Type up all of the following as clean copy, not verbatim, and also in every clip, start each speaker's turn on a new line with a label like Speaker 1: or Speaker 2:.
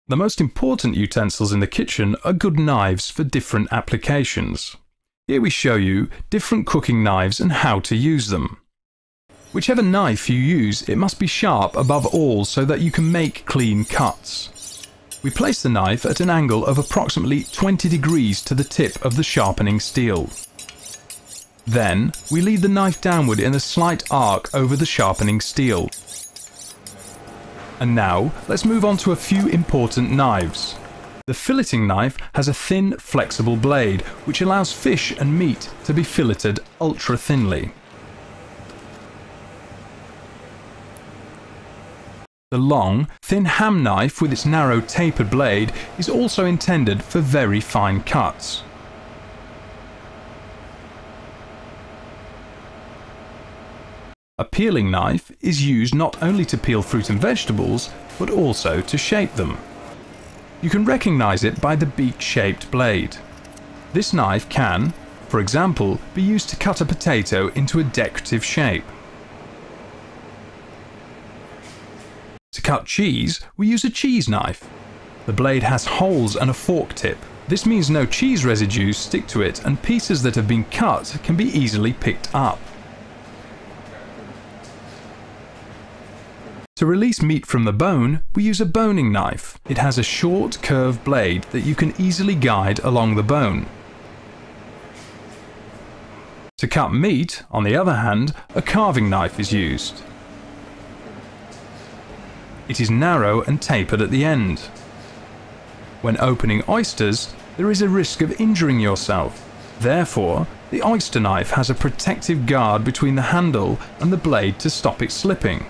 Speaker 1: The most important utensils in the kitchen are good knives for different applications. Here we show you different cooking knives and how to use them. Whichever knife you use, it must be sharp above all so that you can make clean cuts. We place the knife at an angle of approximately 20 degrees to the tip of the sharpening steel. Then, we lead the knife downward in a slight arc over the sharpening steel. And now, let's move on to a few important knives. The filleting knife has a thin, flexible blade, which allows fish and meat to be filleted ultra thinly. The long, thin ham knife with its narrow tapered blade is also intended for very fine cuts. A peeling knife is used not only to peel fruit and vegetables, but also to shape them. You can recognize it by the beak-shaped blade. This knife can, for example, be used to cut a potato into a decorative shape. To cut cheese, we use a cheese knife. The blade has holes and a fork tip. This means no cheese residues stick to it and pieces that have been cut can be easily picked up. To release meat from the bone, we use a boning knife. It has a short, curved blade that you can easily guide along the bone. To cut meat, on the other hand, a carving knife is used. It is narrow and tapered at the end. When opening oysters, there is a risk of injuring yourself. Therefore, the oyster knife has a protective guard between the handle and the blade to stop it slipping.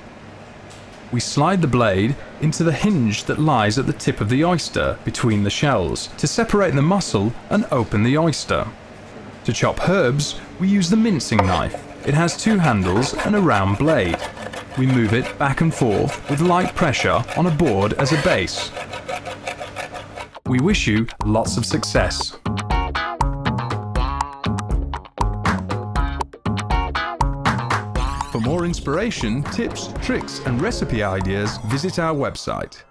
Speaker 1: We slide the blade into the hinge that lies at the tip of the oyster between the shells to separate the muscle and open the oyster. To chop herbs, we use the mincing knife. It has two handles and a round blade. We move it back and forth with light pressure on a board as a base. We wish you lots of success. For more inspiration, tips, tricks and recipe ideas, visit our website.